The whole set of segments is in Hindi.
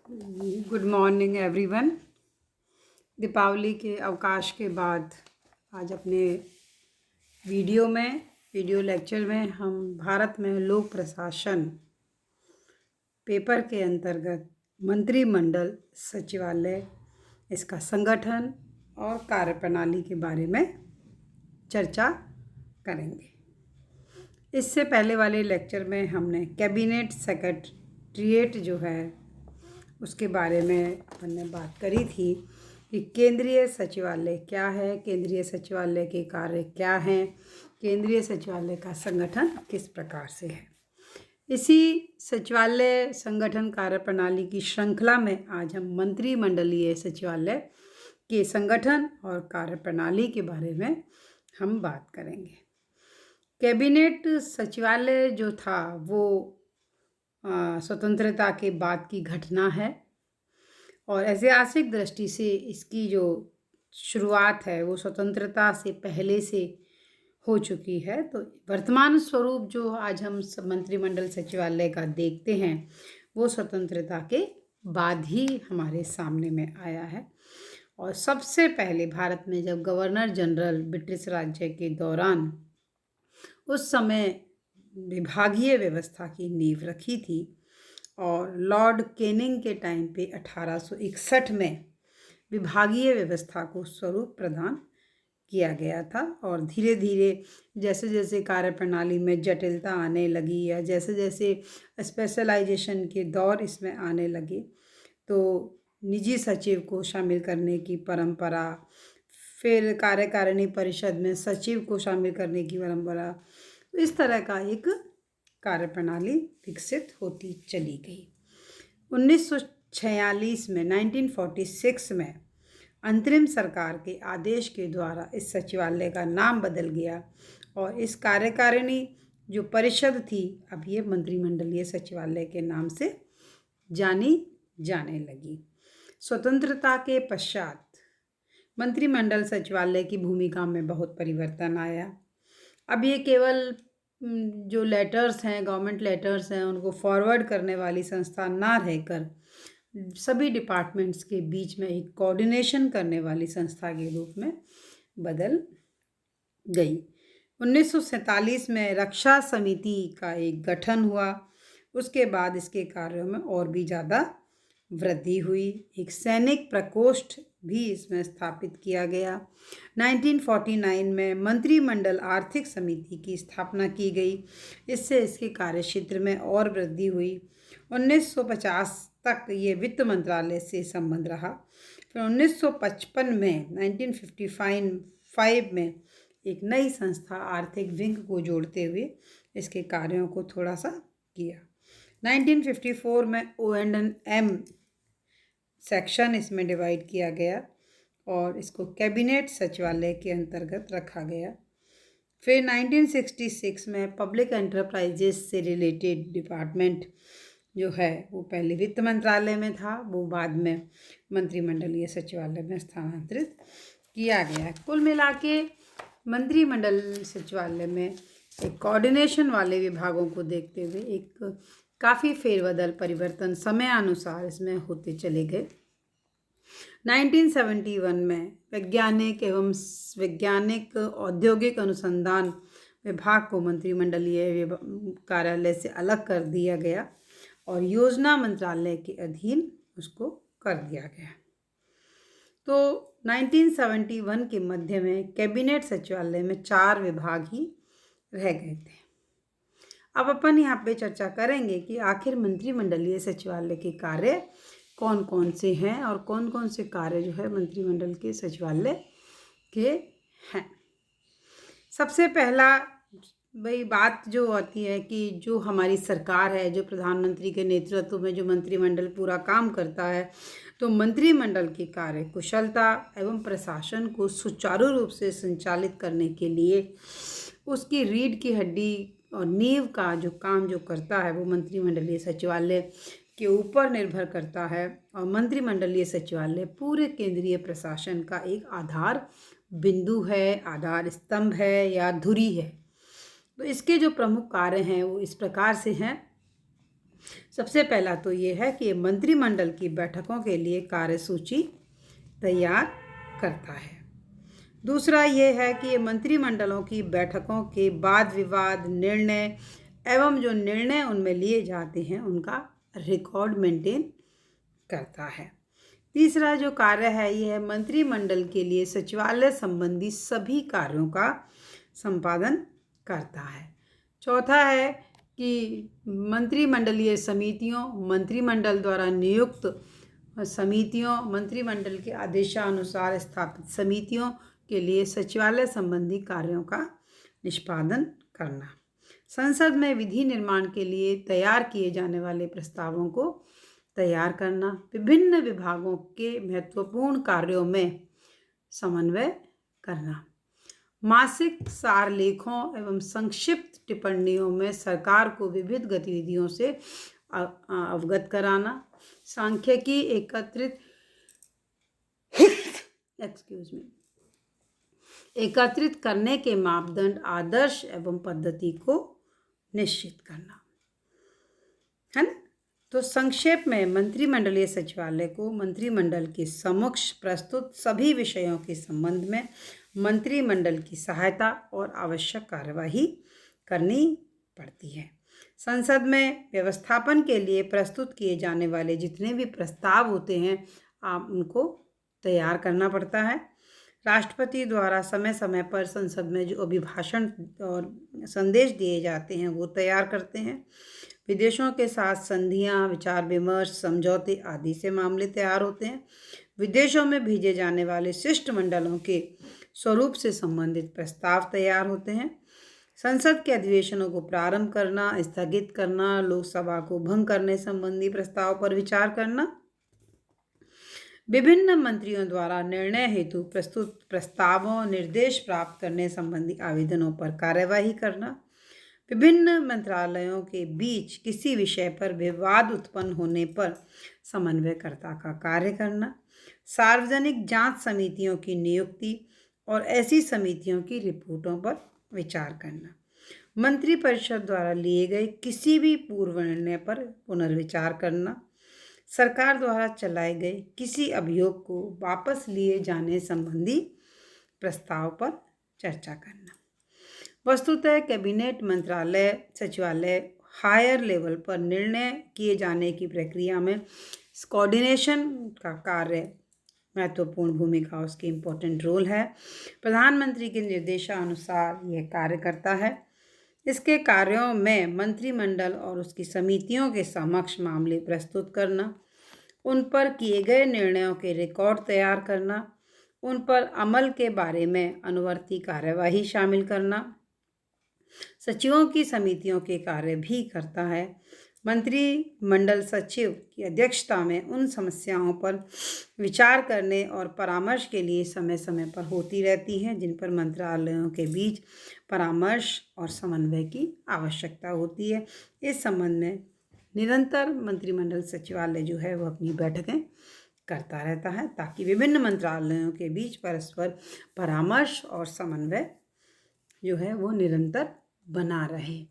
Good morning everyone. दीपावली के अवकाश के बाद आज अपने वीडियो लेक्चर में हम भारत में लोक प्रशासन पेपर के अंतर्गत मंत्रिमंडल सचिवालय, इसका संगठन और कार्यप्रणाली के बारे में चर्चा करेंगे। इससे पहले वाले लेक्चर में हमने कैबिनेट सेक्रेटरीट जो है उसके बारे में हमने बात करी थी कि केंद्रीय सचिवालय क्या है, केंद्रीय सचिवालय के कार्य क्या हैं, केंद्रीय सचिवालय का संगठन किस प्रकार से है। इसी सचिवालय संगठन कार्यप्रणाली की श्रृंखला में आज हम मंत्रिमंडलीय सचिवालय के संगठन और कार्यप्रणाली के बारे में हम बात करेंगे। कैबिनेट सचिवालय जो था वो स्वतंत्रता के बाद की घटना है और ऐतिहासिक दृष्टि से इसकी जो शुरुआत है वो स्वतंत्रता से पहले से हो चुकी है। तो वर्तमान स्वरूप जो आज हम मंत्रिमंडल सचिवालय का देखते हैं वो स्वतंत्रता के बाद ही हमारे सामने में आया है। और सबसे पहले भारत में जब गवर्नर जनरल ब्रिटिश राज्य के दौरान उस समय विभागीय व्यवस्था की नींव रखी थी और लॉर्ड कैनिंग के टाइम पे 1861 में विभागीय व्यवस्था को स्वरूप प्रदान किया गया था। और धीरे धीरे जैसे जैसे कार्यप्रणाली में जटिलता आने लगी या जैसे जैसे स्पेशलाइजेशन के दौर इसमें आने लगे तो निजी सचिव को शामिल करने की परंपरा, फिर कार्यकारिणी परिषद में सचिव को शामिल करने की परंपरा, इस तरह का एक कार्यप्रणाली विकसित होती चली गई। 1946 में 1946 में अंतरिम सरकार के आदेश के द्वारा इस सचिवालय का नाम बदल गया और इस कार्यकारिणी जो परिषद थी अब ये मंत्रिमंडलीय सचिवालय के नाम से जानी जाने लगी। स्वतंत्रता के पश्चात मंत्रिमंडल सचिवालय की भूमिका में बहुत परिवर्तन आया। अब ये केवल जो लेटर्स हैं, गवर्नमेंट लेटर्स हैं, उनको फॉरवर्ड करने वाली संस्था ना रहकर सभी डिपार्टमेंट्स के बीच में एक कोऑर्डिनेशन करने वाली संस्था के रूप में बदल गई। 1947 में रक्षा समिति का एक गठन हुआ। उसके बाद इसके कार्यों में और भी ज़्यादा वृद्धि हुई। एक सैनिक प्रकोष्ठ भी इसमें स्थापित किया गया। 1949 में मंत्रिमंडल आर्थिक समिति की स्थापना की गई। इससे इसके कार्यक्षेत्र में और वृद्धि हुई। 1950 तक ये वित्त मंत्रालय से संबंध रहा। फिर 1955 में 1955 में एक नई संस्था आर्थिक विंग को जोड़ते हुए इसके कार्यों को थोड़ा सा किया। 1954 में O&M सेक्शन इसमें डिवाइड किया गया और इसको कैबिनेट सचिवालय के अंतर्गत रखा गया। फिर 1966 में पब्लिक एंटरप्राइजेस से रिलेटेड डिपार्टमेंट जो है वो पहले वित्त मंत्रालय में था, वो बाद में मंत्रिमंडलीय सचिवालय में स्थानांतरित किया गया। कुल मिला के मंत्रिमंडल सचिवालय में एक कोऑर्डिनेशन वाले विभागों को देखते हुए एक काफ़ी फेरबदल परिवर्तन समयानुसार इसमें होते चले गए। 1971 में वैज्ञानिक औद्योगिक अनुसंधान विभाग को मंत्रिमंडलीय कार्यालय से अलग कर दिया गया और योजना मंत्रालय के अधीन उसको कर दिया गया। तो 1971 के मध्य में कैबिनेट सचिवालय में 4 विभाग ही रह गए थे। अब अपन यहाँ पे चर्चा करेंगे कि आखिर मंत्रिमंडलीय सचिवालय के कार्य कौन कौन से हैं और कौन कौन से कार्य जो है मंत्रिमंडल के सचिवालय के हैं। सबसे पहला वही बात जो आती है कि जो हमारी सरकार है, जो प्रधानमंत्री के नेतृत्व में जो मंत्रिमंडल पूरा काम करता है, तो मंत्रिमंडल के कार्य कुशलता एवं प्रशासन को सुचारू रूप से संचालित करने के लिए उसकी रीढ़ की हड्डी और नींव का जो काम जो करता है वो मंत्रिमंडलीय सचिवालय के ऊपर निर्भर करता है। और मंत्रिमंडलीय सचिवालय पूरे केंद्रीय प्रशासन का एक आधार बिंदु है, आधार स्तंभ है या धुरी है। तो इसके जो प्रमुख कार्य हैं वो इस प्रकार से हैं। सबसे पहला तो ये है कि मंत्रिमंडल की बैठकों के लिए कार्यसूची तैयार करता है। दूसरा ये है कि ये मंत्रिमंडलों की बैठकों के वाद विवाद, निर्णय एवं जो निर्णय उनमें लिए जाते हैं उनका रिकॉर्ड मेंटेन करता है। तीसरा जो कार्य है ये है मंत्रिमंडल के लिए सचिवालय संबंधी सभी कार्यों का संपादन करता है। चौथा है कि मंत्रिमंडलीय समितियों, मंत्रिमंडल द्वारा नियुक्त समितियों, मंत्रिमंडल के आदेशानुसार स्थापित समितियों के लिए सचिवालय संबंधी कार्यों का निष्पादन करना। संसद में विधि निर्माण के लिए तैयार किए जाने वाले प्रस्तावों को तैयार करना। विभिन्न विभागों के महत्वपूर्ण कार्यों में समन्वय करना। मासिक सार लेखों एवं संक्षिप्त टिप्पणियों में सरकार को विविध गतिविधियों से अवगत कराना। सांख्यिकी एकत्रित करने के मापदंड, आदर्श एवं पद्धति को निश्चित करना है ना। तो संक्षेप में मंत्रिमंडलीय सचिवालय को मंत्रिमंडल के समक्ष प्रस्तुत सभी विषयों के संबंध में मंत्रिमंडल की सहायता और आवश्यक कार्यवाही करनी पड़ती है। संसद में व्यवस्थापन के लिए प्रस्तुत किए जाने वाले जितने भी प्रस्ताव होते हैं आप उनको तैयार करना पड़ता है। राष्ट्रपति द्वारा समय समय पर संसद में जो अभिभाषण और संदेश दिए जाते हैं वो तैयार करते हैं। विदेशों के साथ संधियां, विचार विमर्श, समझौते आदि से मामले तैयार होते हैं। विदेशों में भेजे जाने वाले शिष्टमंडलों के स्वरूप से संबंधित प्रस्ताव तैयार होते हैं। संसद के अधिवेशनों को प्रारंभ करना, स्थगित करना, लोकसभा को भंग करने संबंधी प्रस्ताव पर विचार करना, विभिन्न मंत्रियों द्वारा निर्णय हेतु प्रस्तुत प्रस्तावों, निर्देश प्राप्त करने संबंधी आवेदनों पर कार्यवाही करना, विभिन्न मंत्रालयों के बीच किसी विषय पर विवाद उत्पन्न होने पर समन्वयकर्ता का कार्य करना, सार्वजनिक जांच समितियों की नियुक्ति और ऐसी समितियों की रिपोर्टों पर विचार करना, मंत्रिपरिषद द्वारा लिए गए किसी भी पूर्व निर्णय पर पुनर्विचार करना, सरकार द्वारा चलाए गए किसी अभियोग को वापस लिए जाने संबंधी प्रस्ताव पर चर्चा करना। वस्तुतः कैबिनेट, मंत्रालय, सचिवालय हायर लेवल पर निर्णय किए जाने की प्रक्रिया में कोऑर्डिनेशन का कार्य महत्वपूर्ण भूमिका, उसकी इम्पोर्टेंट रोल है। प्रधानमंत्री के निर्देशानुसार यह कार्य करता है। इसके कार्यों में मंत्रिमंडल और उसकी समितियों के समक्ष मामले प्रस्तुत करना, उन पर किए गए निर्णयों के रिकॉर्ड तैयार करना, उन पर अमल के बारे में अनुवर्ती कार्यवाही शामिल करना, सचिवों की समितियों के कार्य भी करता है। मंत्रिमंडल सचिव की अध्यक्षता में उन समस्याओं पर विचार करने और परामर्श के लिए समय समय पर होती रहती हैं जिन पर मंत्रालयों के बीच परामर्श और समन्वय की आवश्यकता होती है। इस संबंध में निरंतर मंत्रिमंडल सचिवालय जो है वो अपनी बैठकें करता रहता है ताकि विभिन्न मंत्रालयों के बीच परस्पर परामर्श और समन्वय जो है वो निरंतर बना रहे।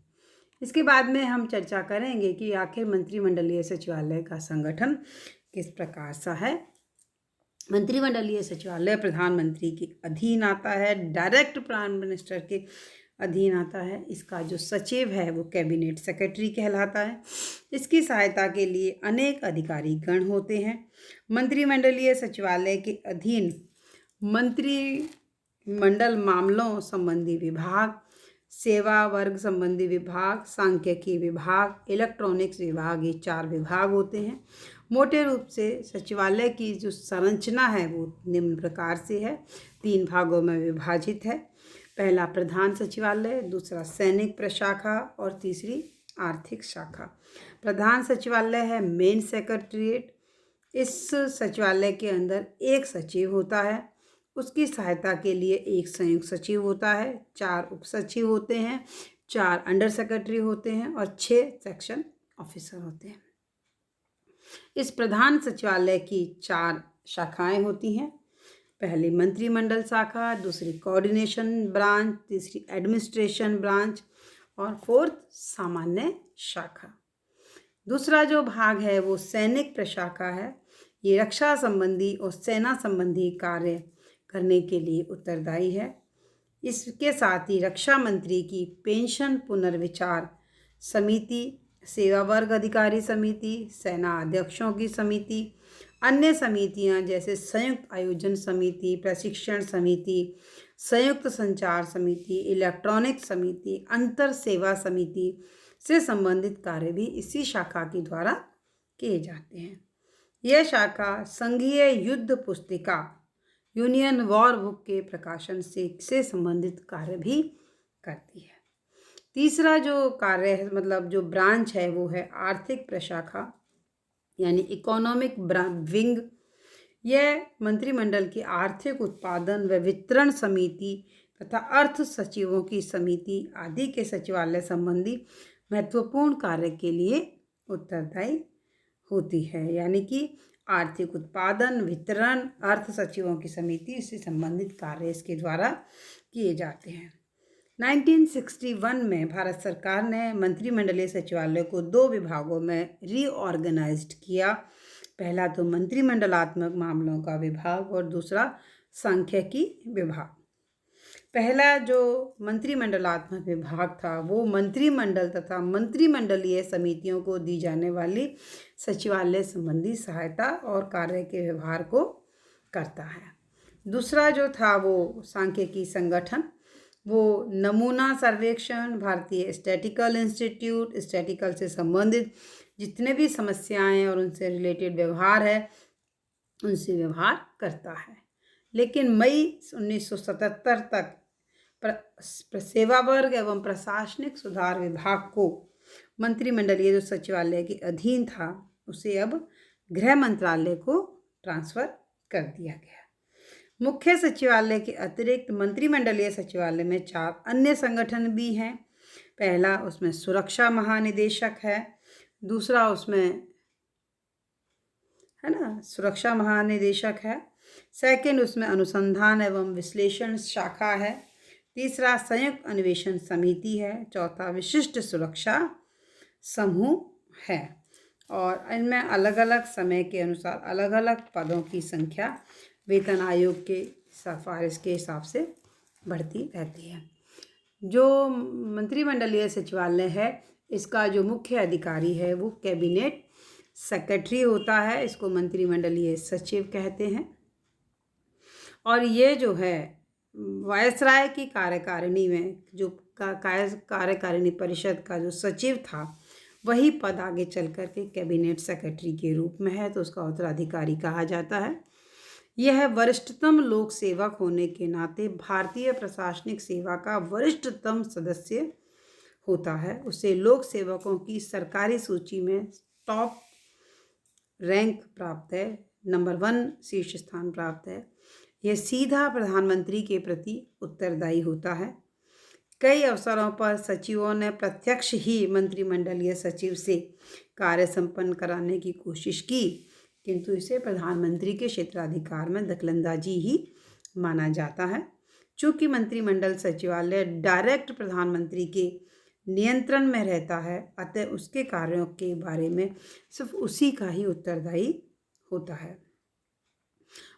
इसके बाद में हम चर्चा करेंगे कि आखिर मंत्रिमंडलीय सचिवालय का संगठन किस प्रकार सा है। मंत्रिमंडलीय सचिवालय प्रधानमंत्री के अधीन आता है, डायरेक्ट प्राइम मिनिस्टर के अधीन आता है। इसका जो सचिव है वो कैबिनेट सेक्रेटरी कहलाता है। इसकी सहायता के लिए अनेक अधिकारी गण होते हैं। मंत्रिमंडलीय सचिवालय के अधीन मंत्रिमंडल मामलों संबंधी विभाग, सेवा वर्ग संबंधी विभाग, सांख्यिकी विभाग, इलेक्ट्रॉनिक्स विभाग, ये 4 विभाग होते हैं। मोटे रूप से सचिवालय की जो संरचना है वो निम्न प्रकार से है, 3 भागों में विभाजित है। पहला प्रधान सचिवालय, दूसरा सैनिक प्रशाखा और तीसरी आर्थिक शाखा। प्रधान सचिवालय है मेन सेक्रेटरीट। इस सचिवालय के अंदर एक सचिव होता है, उसकी सहायता के लिए एक संयुक्त सचिव होता है, 4 उप सचिव होते हैं, 4 अंडर सेक्रेटरी होते हैं और 6 सेक्शन ऑफिसर होते हैं। इस प्रधान सचिवालय की 4 शाखाएं होती हैं। पहली मंत्रिमंडल शाखा, दूसरी कोऑर्डिनेशन ब्रांच, तीसरी एडमिनिस्ट्रेशन ब्रांच और 4th सामान्य शाखा। दूसरा जो भाग है वो सैनिक प्रशाखा है। ये रक्षा संबंधी और सेना संबंधी कार्य करने के लिए उत्तरदायी है। इसके साथ ही रक्षा मंत्री की पेंशन पुनर्विचार समिति, सेवा वर्ग अधिकारी समिति, सेना अध्यक्षों की समिति, अन्य समितियां जैसे संयुक्त आयोजन समिति, प्रशिक्षण समिति, संयुक्त संचार समिति, इलेक्ट्रॉनिक समिति, अंतर सेवा समिति से संबंधित कार्य भी इसी शाखा के द्वारा किए जाते हैं। यह शाखा संघीय युद्ध पुस्तिका यूनियन वॉर बुक के प्रकाशन से संबंधित कार्य भी करती है। तीसरा जो कार्य है, मतलब जो ब्रांच है, वो है आर्थिक प्रशाखा यानी इकोनॉमिक विंग। यह मंत्रिमंडल की आर्थिक उत्पादन व वितरण समिति तथा अर्थ सचिवों की समिति आदि के सचिवालय संबंधी महत्वपूर्ण कार्य के लिए उत्तरदायी होती है। यानी कि आर्थिक उत्पादन, वितरण, अर्थ सचिवों की समिति से संबंधित कार्य इसके द्वारा किए जाते हैं। 1961 में भारत सरकार ने मंत्रिमंडलीय सचिवालय को 2 विभागों में रीऑर्गेनाइज्ड किया। पहला तो मंत्रिमंडलात्मक मामलों का विभाग और दूसरा सांख्यिकी विभाग। पहला जो मंत्रिमंडलात्मक विभाग था वो मंत्रिमंडल तथा मंत्रिमंडलीय समितियों को दी जाने वाली सचिवालय संबंधी सहायता और कार्य के व्यवहार को करता है। दूसरा जो था वो सांख्यिकी संगठन, वो नमूना सर्वेक्षण, भारतीय स्टैटिकल इंस्टीट्यूट, स्टैटिकल से संबंधित जितने भी समस्याएं और उनसे रिलेटेड व्यवहार है उनसे व्यवहार करता है। लेकिन मई 1977 तक सेवा वर्ग एवं प्रशासनिक सुधार विभाग को मंत्रिमंडलीय जो सचिवालय के अधीन था उसे अब गृह मंत्रालय को ट्रांसफर कर दिया गया। मुख्य सचिवालय के अतिरिक्त मंत्रिमंडलीय सचिवालय में 4 अन्य संगठन भी हैं। पहला उसमें सुरक्षा महानिदेशक है, दूसरा उसमें सुरक्षा महानिदेशक है, सेकंड उसमें अनुसंधान एवं विश्लेषण शाखा है, तीसरा संयुक्त अन्वेषण समिति है, चौथा विशिष्ट सुरक्षा समूह है। और इनमें अलग अलग समय के अनुसार अलग अलग पदों की संख्या वेतन आयोग के सिफारिश के हिसाब से बढ़ती रहती है। जो मंत्रिमंडलीय सचिवालय है इसका जो मुख्य अधिकारी है वो कैबिनेट सेक्रेटरी होता है। इसको मंत्रिमंडलीय सचिव कहते हैं। और ये जो है वायसराय की कार्यकारिणी में जो कार्यकारिणी परिषद का जो सचिव था वही पद आगे चल कर के कैबिनेट सेक्रेटरी के रूप में है, तो उसका उत्तराधिकारी कहा जाता है। यह वरिष्ठतम लोक सेवक होने के नाते भारतीय प्रशासनिक सेवा का वरिष्ठतम सदस्य होता है। उसे लोक सेवकों की सरकारी सूची में टॉप रैंक प्राप्त है, नंबर 1 शीर्ष स्थान प्राप्त है। यह सीधा प्रधानमंत्री के प्रति उत्तरदायी होता है। कई अवसरों पर सचिवों ने प्रत्यक्ष ही मंत्रिमंडलीय सचिव से कार्य संपन्न कराने की कोशिश की, किंतु इसे प्रधानमंत्री के क्षेत्राधिकार में दखलंदाजी ही माना जाता है। चूँकि मंत्रिमंडल सचिवालय डायरेक्ट प्रधानमंत्री के नियंत्रण में रहता है, अतः उसके कार्यों के बारे में सिर्फ उसी का ही उत्तरदायी होता है।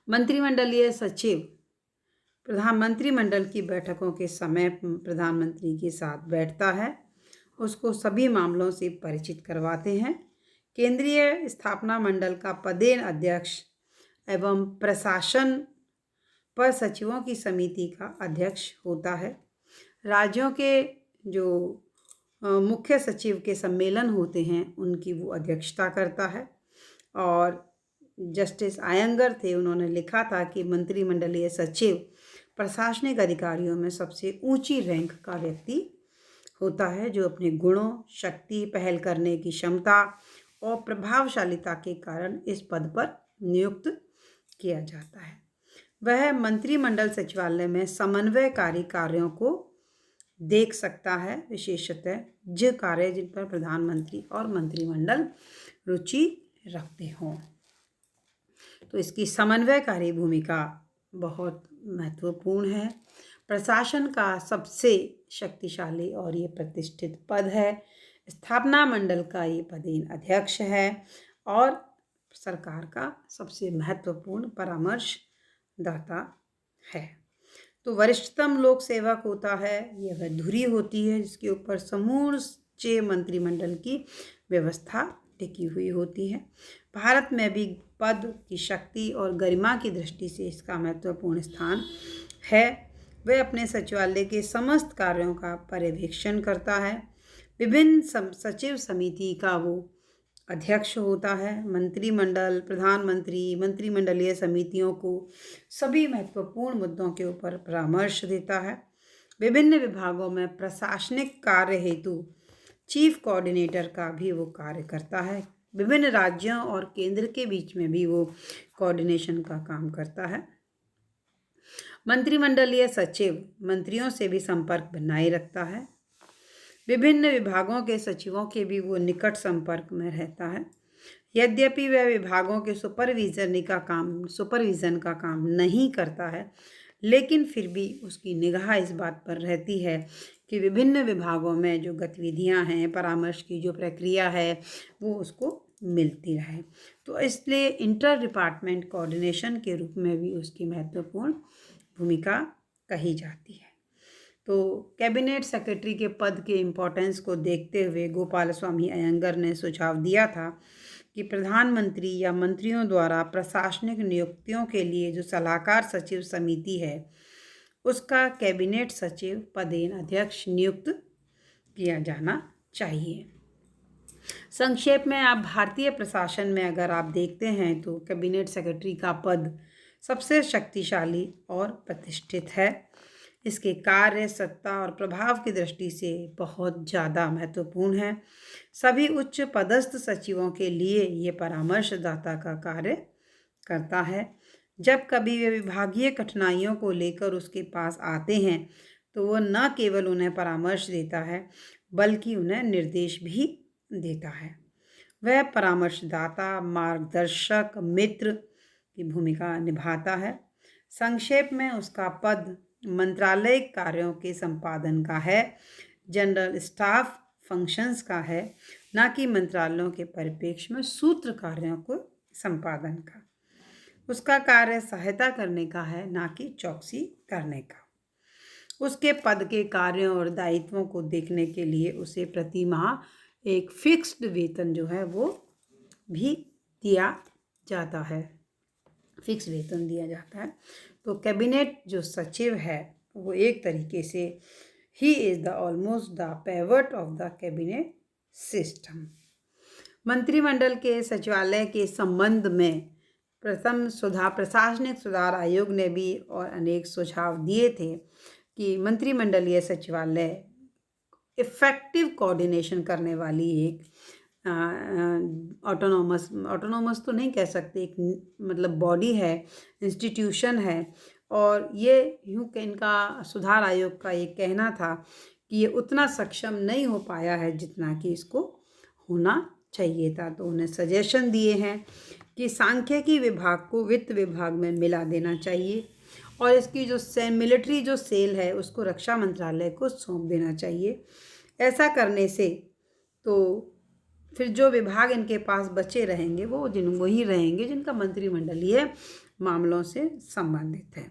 मंत्रिमंडलीय सचिव मंत्रिमंडल की बैठकों के समय प्रधानमंत्री के साथ बैठता है, उसको सभी मामलों से परिचित करवाते हैं। केंद्रीय स्थापना मंडल का पदेन अध्यक्ष एवं प्रशासन पर सचिवों की समिति का अध्यक्ष होता है। राज्यों के जो मुख्य सचिव के सम्मेलन होते हैं उनकी वो अध्यक्षता करता है। और जस्टिस आयंगर थे, उन्होंने लिखा था कि मंत्रिमंडलीय सचिव प्रशासनिक अधिकारियों में सबसे ऊंची रैंक का व्यक्ति होता है, जो अपने गुणों, शक्ति, पहल करने की क्षमता और प्रभावशालिता के कारण इस पद पर नियुक्त किया जाता है। वह मंत्रिमंडल सचिवालय में समन्वयकारी कार्यों को देख सकता है, विशेषतः जो कार्य जिन पर प्रधानमंत्री और मंत्रिमंडल रुचि रखते हों। तो इसकी समन्वयकारी भूमिका बहुत महत्वपूर्ण है। प्रशासन का सबसे शक्तिशाली और ये प्रतिष्ठित पद है। स्थापना मंडल का ये पदेन अध्यक्ष है और सरकार का सबसे महत्वपूर्ण परामर्शदाता है। तो वरिष्ठतम लोक सेवक होता है, यह वह धुरी होती है जिसके ऊपर समूचे मंत्रिमंडल की व्यवस्था टिकी हुई होती है। भारत में भी पद की शक्ति और गरिमा की दृष्टि से इसका महत्वपूर्ण स्थान है। वह अपने सचिवालय के समस्त कार्यों का पर्यवेक्षण करता है। विभिन्न सचिव समिति का वो अध्यक्ष होता है। मंत्रिमंडल, प्रधानमंत्री, मंत्रिमंडलीय समितियों को सभी महत्वपूर्ण मुद्दों के ऊपर परामर्श देता है। विभिन्न विभागों में प्रशासनिक कार्य हेतु चीफ कोऑर्डिनेटर का भी वो कार्य करता है। विभिन्न राज्यों और केंद्र के बीच में भी वो कोऑर्डिनेशन का काम करता है। मंत्रिमंडलीय सचिव मंत्रियों से भी संपर्क बनाए रखता है। विभिन्न विभागों के सचिवों के भी वो निकट संपर्क में रहता है। यद्यपि वह विभागों के सुपरविज़न का काम नहीं करता है, लेकिन फिर भी उसकी निगाह इस बात पर रहती है कि विभिन्न विभागों में जो गतिविधियां हैं, परामर्श की जो प्रक्रिया है, वो उसको मिलती रहे। तो इसलिए इंटर डिपार्टमेंट कोऑर्डिनेशन के रूप में भी उसकी महत्वपूर्ण भूमिका कही जाती है। तो कैबिनेट सेक्रेटरी के पद के इम्पोर्टेंस को देखते हुए गोपाल स्वामी अयंगर ने सुझाव दिया था कि प्रधानमंत्री या मंत्रियों द्वारा प्रशासनिक नियुक्तियों के लिए जो सलाहकार सचिव समिति है, उसका कैबिनेट सचिव पदेन अध्यक्ष नियुक्त किया जाना चाहिए। संक्षेप में आप भारतीय प्रशासन में अगर आप देखते हैं तो कैबिनेट सेक्रेटरी का पद सबसे शक्तिशाली और प्रतिष्ठित है। इसके कार्य, सत्ता और प्रभाव की दृष्टि से बहुत ज़्यादा महत्वपूर्ण है। सभी उच्च पदस्थ सचिवों के लिए ये परामर्शदाता का कार्य करता है। जब कभी वे विभागीय कठिनाइयों को लेकर उसके पास आते हैं तो वो न केवल उन्हें परामर्श देता है बल्कि उन्हें निर्देश भी देता है। वह परामर्शदाता, मार्गदर्शक, मित्र की भूमिका निभाता है। संक्षेप में उसका पद मंत्रालय कार्यों के संपादन का है, जनरल स्टाफ फंक्शंस का है, ना कि मंत्रालयों के परिप्रेक्ष्य में सूत्र कार्यों को संपादन का। उसका कार्य सहायता करने का है, ना कि चौकसी करने का। उसके पद के कार्यों और दायित्वों को देखने के लिए उसे प्रति माह एक फिक्स्ड वेतन जो है वो भी दिया जाता है, फिक्स वेतन दिया जाता है। तो कैबिनेट जो सचिव है वो एक तरीके से he is the almost the pivot of the cabinet system. मंत्रिमंडल के सचिवालय के संबंध में प्रशासनिक सुधार आयोग ने भी और अनेक सुझाव दिए थे कि मंत्रिमंडलीय सचिवालय इफ़ेक्टिव कोऑर्डिनेशन करने वाली एक ऑटोनोमस तो नहीं कह सकते, एक मतलब बॉडी है, इंस्टीट्यूशन है। और ये यूँ कि इनका सुधार आयोग का ये कहना था कि ये उतना सक्षम नहीं हो पाया है जितना कि इसको होना चाहिए था। तो उन्हें सजेशन दिए हैं कि सांख्यिकी विभाग को वित्त विभाग में मिला देना चाहिए और इसकी जो मिलिट्री जो सेल है उसको रक्षा मंत्रालय को सौंप देना चाहिए। ऐसा करने से तो फिर जो विभाग इनके पास बचे रहेंगे वो वही रहेंगे जिनका मंत्रिमंडलीय मामलों से संबंधित है।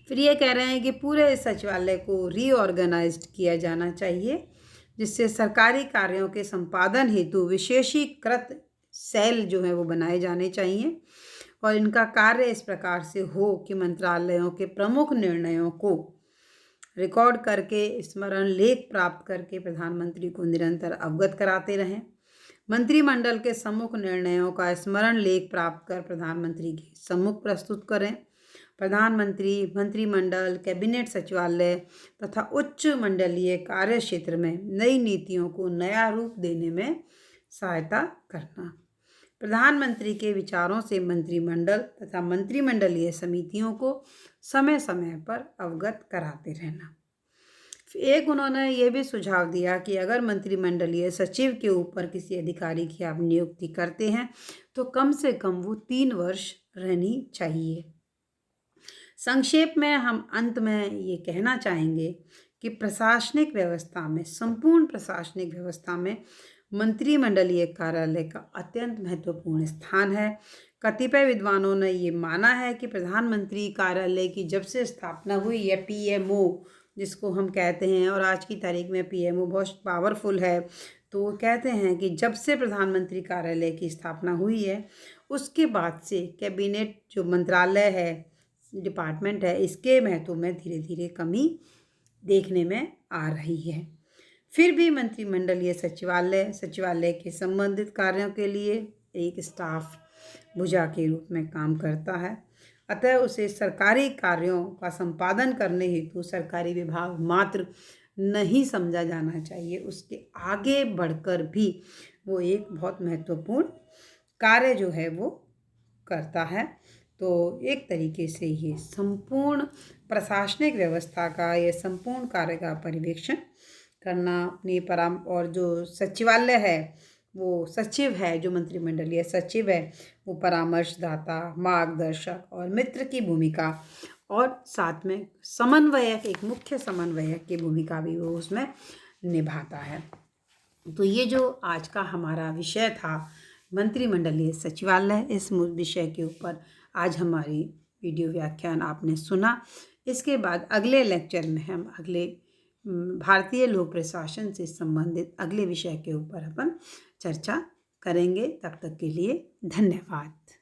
फिर ये कह रहे हैं कि पूरे सचिवालय को रीऑर्गेनाइज्ड किया जाना चाहिए जिससे सरकारी कार्यों के संपादन हेतु विशेषीकृत सेल जो है वो बनाए जाने चाहिए और इनका कार्य इस प्रकार से हो कि मंत्रालयों के प्रमुख निर्णयों को रिकॉर्ड करके स्मरण लेख प्राप्त करके प्रधानमंत्री को निरंतर अवगत कराते रहें। मंत्रिमंडल के सम्मुख निर्णयों का स्मरण लेख प्राप्त कर प्रधानमंत्री के सम्मुख प्रस्तुत करें। प्रधानमंत्री, मंत्रिमंडल, कैबिनेट सचिवालय तथा उच्च मंडलीय कार्य क्षेत्र में नई नीतियों को नया रूप देने में सहायता करना। प्रधानमंत्री के विचारों से मंत्रिमंडल तथा मंत्रिमंडलीय समितियों को समय समय पर अवगत कराते रहना। एक उन्होंने ये भी सुझाव दिया कि अगर मंत्रिमंडलीय सचिव के ऊपर किसी अधिकारी की आप नियुक्ति करते हैं तो कम से कम वो 3 वर्ष रहनी चाहिए। संक्षेप में हम अंत में ये कहना चाहेंगे कि प्रशासनिक व्यवस्था में, संपूर्ण प्रशासनिक व्यवस्था में मंत्रिमंडलीय कार्यालय का अत्यंत महत्वपूर्ण स्थान है। कतिपय विद्वानों ने ये माना है कि प्रधानमंत्री कार्यालय की जब से स्थापना हुई है, पीएमओ जिसको हम कहते हैं, और आज की तारीख में पीएमओ बहुत पावरफुल है, तो वो कहते हैं कि जब से प्रधानमंत्री कार्यालय की स्थापना हुई है उसके बाद से कैबिनेट जो मंत्रालय है, डिपार्टमेंट है, इसके महत्व में धीरे धीरे कमी देखने में आ रही है। फिर भी मंत्रिमंडलीय सचिवालय के संबंधित कार्यों के लिए एक स्टाफ भुजा के रूप में काम करता है, अतः उसे सरकारी कार्यों का संपादन करने हेतु सरकारी विभाग मात्र नहीं समझा जाना चाहिए। उसके आगे बढ़कर भी वो एक बहुत महत्वपूर्ण कार्य जो है वो करता है। तो एक तरीके से ये संपूर्ण प्रशासनिक व्यवस्था का, ये संपूर्ण कार्य का पर्यवेक्षण करना अपनी और जो सचिवालय है, वो सचिव है, जो मंत्रिमंडलीय सचिव है, वो परामर्शदाता, मार्गदर्शक और मित्र की भूमिका, और साथ में समन्वयक, एक मुख्य समन्वयक की भूमिका भी वो उसमें निभाता है। तो ये जो आज का हमारा विषय था मंत्रिमंडलीय सचिवालय, इस विषय के ऊपर आज हमारी वीडियो व्याख्यान आपने सुना। इसके बाद अगले लेक्चर में हम अगले भारतीय लोक प्रशासन से संबंधित अगले विषय के ऊपर अपन चर्चा करेंगे। तब तक के लिए धन्यवाद।